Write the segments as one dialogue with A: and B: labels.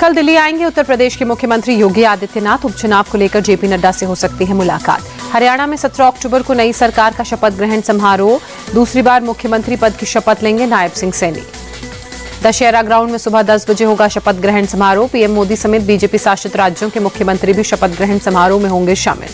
A: कल दिल्ली आएंगे उत्तर प्रदेश के मुख्यमंत्री योगी आदित्यनाथ। उपचुनाव को लेकर जेपी नड्डा से हो सकती है मुलाकात। हरियाणा में 17 अक्टूबर को नई सरकार का शपथ ग्रहण समारोह। दूसरी बार मुख्यमंत्री पद की शपथ लेंगे नायब सिंह सैनी। दशहरा ग्राउंड में सुबह 10 बजे होगा शपथ ग्रहण समारोह। पीएम मोदी समेत बीजेपी शासित राज्यों के मुख्यमंत्री भी शपथ ग्रहण समारोह में होंगे शामिल।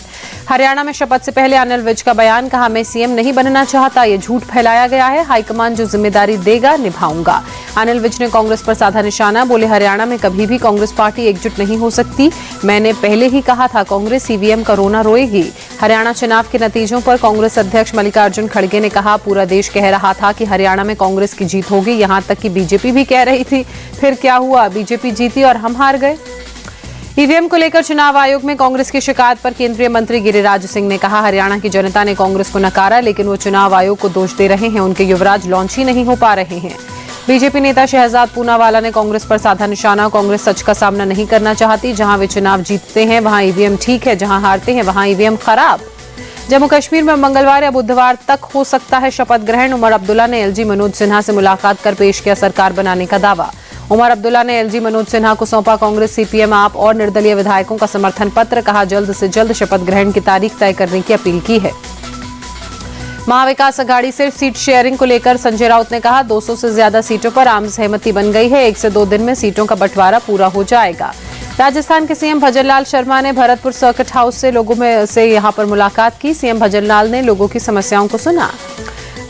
A: हरियाणा में शपथ से पहले अनिल विज का बयान, कहा मैं सीएम नहीं बनना चाहता, ये झूठ फैलाया गया है। हाईकमान जो जिम्मेदारी देगा निभाऊंगा। अनिल विज ने कांग्रेस पर साधा निशाना, बोले हरियाणा में कभी भी कांग्रेस पार्टी एकजुट नहीं हो सकती। मैंने पहले ही कहा था कांग्रेस ईवीएम का रोना रोएगी। हरियाणा चुनाव के नतीजों पर कांग्रेस अध्यक्ष मल्लिकार्जुन खड़गे ने कहा, पूरा देश कह रहा था कि हरियाणा में कांग्रेस की जीत होगी, यहां तक कि बीजेपी भी कह रही थी। फिर क्या हुआ, बीजेपी जीती और हम हार गए। ईवीएम को लेकर चुनाव आयोग में कांग्रेस की शिकायत पर केंद्रीय मंत्री गिरिराज सिंह ने कहा, हरियाणा की जनता ने कांग्रेस को नकारा, लेकिन वो चुनाव आयोग को दोष दे रहे हैं। उनके युवराज लॉन्च ही नहीं हो पा रहे हैं। बीजेपी नेता शहजाद पूनावाला ने कांग्रेस पर साधा निशाना, कांग्रेस सच का सामना नहीं करना चाहती। जहां वे चुनाव जीतते हैं वहां ईवीएम ठीक है, जहां हारते हैं वहां ईवीएम खराब। जम्मू कश्मीर में मंगलवार या बुधवार तक हो सकता है शपथ ग्रहण। उमर अब्दुल्ला ने एलजी मनोज सिन्हा से मुलाकात कर पेश किया सरकार बनाने का दावा। उमर अब्दुल्ला ने एलजी मनोज सिन्हा को सौंपा कांग्रेस, सीपीएम, आप और निर्दलीय विधायकों का समर्थन पत्र। कहा जल्द से जल्द शपथ ग्रहण की तारीख तय करने की अपील की है। महाविकास अघाड़ी सिर्फ सीट शेयरिंग को लेकर संजय राउत ने कहा, 200 से ज्यादा सीटों पर आम सहमति बन गई है। 1 से 2 दिन में सीटों का बंटवारा पूरा हो जाएगा। राजस्थान के सीएम भजनलाल शर्मा ने भरतपुर सर्किट हाउस से लोगों में से यहां पर मुलाकात की। सीएम भजनलाल ने लोगों की समस्याओं को सुना।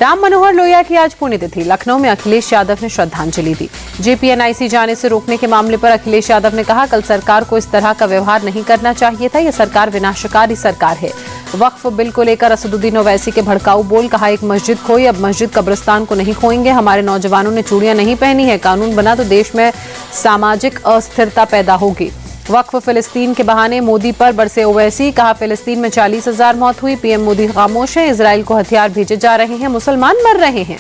A: राम मनोहर लोहिया की आज पुण्यतिथि। लखनऊ में अखिलेश यादव ने श्रद्धांजलि दी। जेपीएनआईसी जाने से रोकने के मामले पर अखिलेश यादव ने कहा, कल सरकार को इस तरह का व्यवहार नहीं करना चाहिए था। यह सरकार विनाशकारी सरकार है। वक्फ बिल को लेकर असदुद्दीन ओवैसी के भड़काऊ बोल, कहा एक मस्जिद खोई, अब मस्जिद कब्रिस्तान को नहीं खोएंगे। हमारे नौजवानों ने चूड़ियां नहीं पहनी है, कानून बना तो देश में सामाजिक अस्थिरता पैदा होगी। वक्फ फिलिस्तीन के बहाने मोदी पर बरसे ओवैसी, कहा फिलिस्तीन में 40,000 मौत हुई, पीएम मोदी खामोश है। इजराइल को हथियार भेजे जा रहे हैं, मुसलमान मर रहे हैं।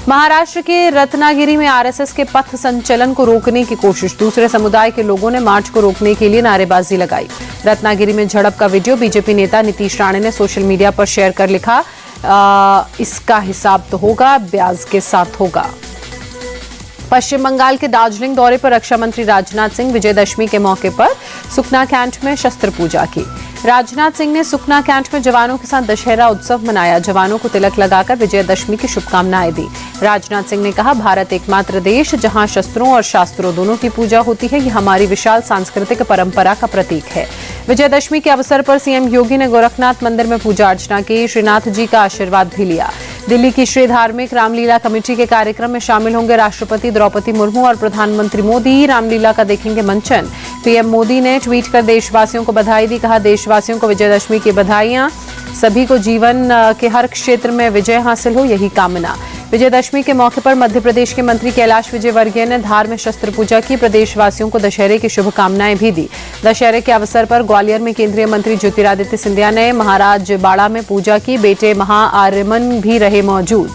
A: महाराष्ट्र के रत्नागिरी में आरएसएस के पथ संचलन को रोकने की कोशिश। दूसरे समुदाय के लोगों ने मार्च को रोकने के लिए नारेबाजी लगाई। रत्नागिरी में झड़प का वीडियो बीजेपी नेता नीतीश राणे ने सोशल मीडिया पर शेयर कर लिखा, इसका हिसाब तो होगा, ब्याज के साथ होगा। पश्चिम बंगाल के दार्जिलिंग दौरे पर रक्षा मंत्री राजनाथ सिंह विजयदशमी के मौके पर सुकना कैंट में शस्त्र पूजा की। राजनाथ सिंह ने सुकना कैंट में जवानों के साथ दशहरा उत्सव मनाया। जवानों को तिलक लगाकर विजयदशमी की शुभकामनाएं दी। राजनाथ सिंह ने कहा, भारत एकमात्र देश जहां शस्त्रों और शास्त्रों दोनों की पूजा होती है, यह हमारी विशाल सांस्कृतिक परंपरा का प्रतीक है। विजयदशमी के अवसर पर सीएम योगी ने गोरखनाथ मंदिर में पूजा अर्चना की। श्रीनाथ जी का आशीर्वाद भी लिया। दिल्ली की श्री धार्मिक रामलीला कमेटी के कार्यक्रम में शामिल होंगे राष्ट्रपति द्रौपदी मुर्मू और प्रधानमंत्री मोदी। रामलीला का देखेंगे मंचन। पीएम मोदी ने ट्वीट कर देशवासियों को बधाई दी। कहा, देशवासियों को विजयदशमी की बधाइयां। सभी को जीवन के हर क्षेत्र में विजय हासिल हो, यही कामना। विजयदशमी के मौके पर मध्य प्रदेश के मंत्री कैलाश विजयवर्गीय ने धार में शस्त्र पूजा की। प्रदेशवासियों को दशहरे की शुभकामनाएं भी दी। दशहरे के अवसर पर ग्वालियर में केंद्रीय मंत्री ज्योतिरादित्य सिंधिया ने महाराज बाड़ा में पूजा की। बेटे महाआर्यमन भी रहे मौजूद।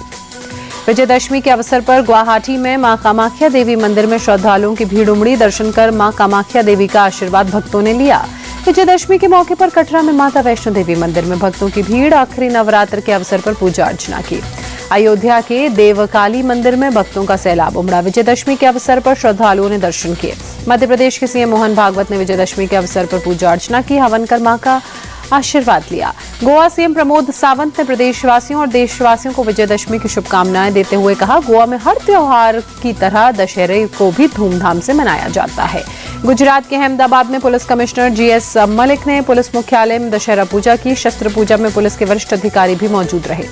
A: विजयदशमी के अवसर पर गुवाहाटी में मां कामाख्या देवी मंदिर में श्रद्धालुओं की भीड़ उमड़ी। दर्शन कर मां कामाख्या देवी का आशीर्वाद भक्तों ने लिया। विजयदशमी के मौके पर कटरा में माता वैष्णो देवी मंदिर में भक्तों की भीड़। आखिरी नवरात्र के अवसर पर पूजा अर्चना की। अयोध्या के देवकाली मंदिर में भक्तों का सैलाब उमड़ा। विजयदशमी के अवसर पर श्रद्धालुओं ने दर्शन किए। मध्य प्रदेश के सीएम मोहन भागवत ने विजयदशमी के अवसर पर पूजा अर्चना की। हवन कर मां का आशीर्वाद लिया। गोवा सीएम प्रमोद सावंत ने प्रदेशवासियों और देशवासियों को विजयदशमी की शुभकामनाएं देते हुए कहा, गोवा में हर त्योहार की तरह दशहरे को भी धूमधाम से मनाया जाता है। गुजरात के अहमदाबाद में पुलिस कमिश्नर जीएस मलिक ने पुलिस मुख्यालय में दशहरा पूजा की। शस्त्र पूजा में पुलिस के वरिष्ठ अधिकारी भी मौजूद रहे।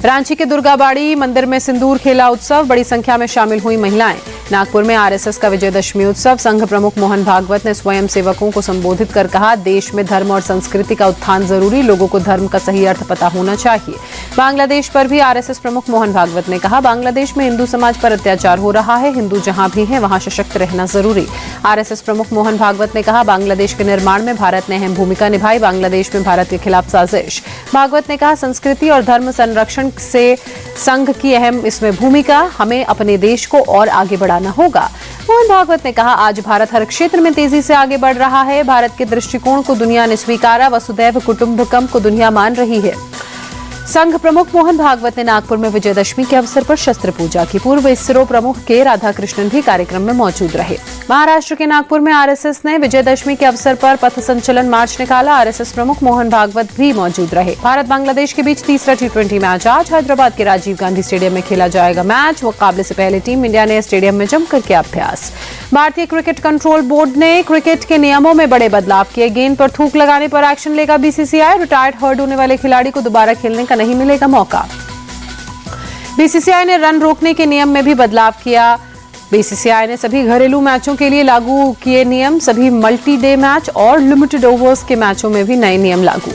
A: रांची के दुर्गाबाड़ी मंदिर में सिंदूर खेला उत्सव। बड़ी संख्या में शामिल हुई महिलाएं। नागपुर में आरएसएस का विजयदशमी उत्सव। संघ प्रमुख मोहन भागवत ने स्वयं सेवकों को संबोधित कर कहा, देश में धर्म और संस्कृति का उत्थान जरूरी, लोगों को धर्म का सही अर्थ पता होना चाहिए। बांग्लादेश पर भी आरएसएस प्रमुख मोहन भागवत ने कहा, बांग्लादेश में हिंदू समाज पर अत्याचार हो रहा है, हिंदू जहां भी हैं वहां सशक्त रहना जरूरी। आरएसएस प्रमुख मोहन भागवत ने कहा, बांग्लादेश के निर्माण में भारत ने अहम भूमिका निभाई। बांग्लादेश में भारत के खिलाफ साजिश। भागवत ने कहा, संस्कृति और धर्म संरक्षण से संघ की अहम इसमें भूमिका, हमें अपने देश को और आगे बढ़ाना होगा। मोहन भागवत ने कहा, आज भारत हर क्षेत्र में तेजी से आगे बढ़ रहा है। भारत के दृष्टिकोण को दुनिया ने स्वीकारा। वसुधैव कुटुंबकम को दुनिया मान रही है। संघ प्रमुख मोहन भागवत ने नागपुर में विजयदशमी के अवसर पर शस्त्र पूजा की। पूर्व इसरो प्रमुख के राधाकृष्णन भी कार्यक्रम में मौजूद रहे। महाराष्ट्र के नागपुर में आरएसएस ने विजयदशमी के अवसर पर पथ संचलन मार्च निकाला। आरएसएस प्रमुख मोहन भागवत भी मौजूद रहे। भारत बांग्लादेश के बीच तीसरा T20 मैच आज हैदराबाद के राजीव गांधी स्टेडियम में खेला जाएगा। मैच मुकाबले से पहले टीम इंडिया ने स्टेडियम में जमकर किया अभ्यास। भारतीय क्रिकेट कंट्रोल बोर्ड ने क्रिकेट के नियमों में बड़े बदलाव किए। गेंद पर थूक लगाने पर एक्शन लेगा बीसीसीआई। रिटायर्ड हर्ट होने वाले खिलाड़ी को दोबारा खेलने का नहीं मिलेगा मौका। बीसीसीआई ने रन रोकने के नियम में भी बदलाव किया। बीसीसीआई ने सभी घरेलू मैचों के लिए लागू किए नियम। सभी मल्टी डे मैच और लिमिटेड ओवर्स के मैचों में भी नए नियम लागू।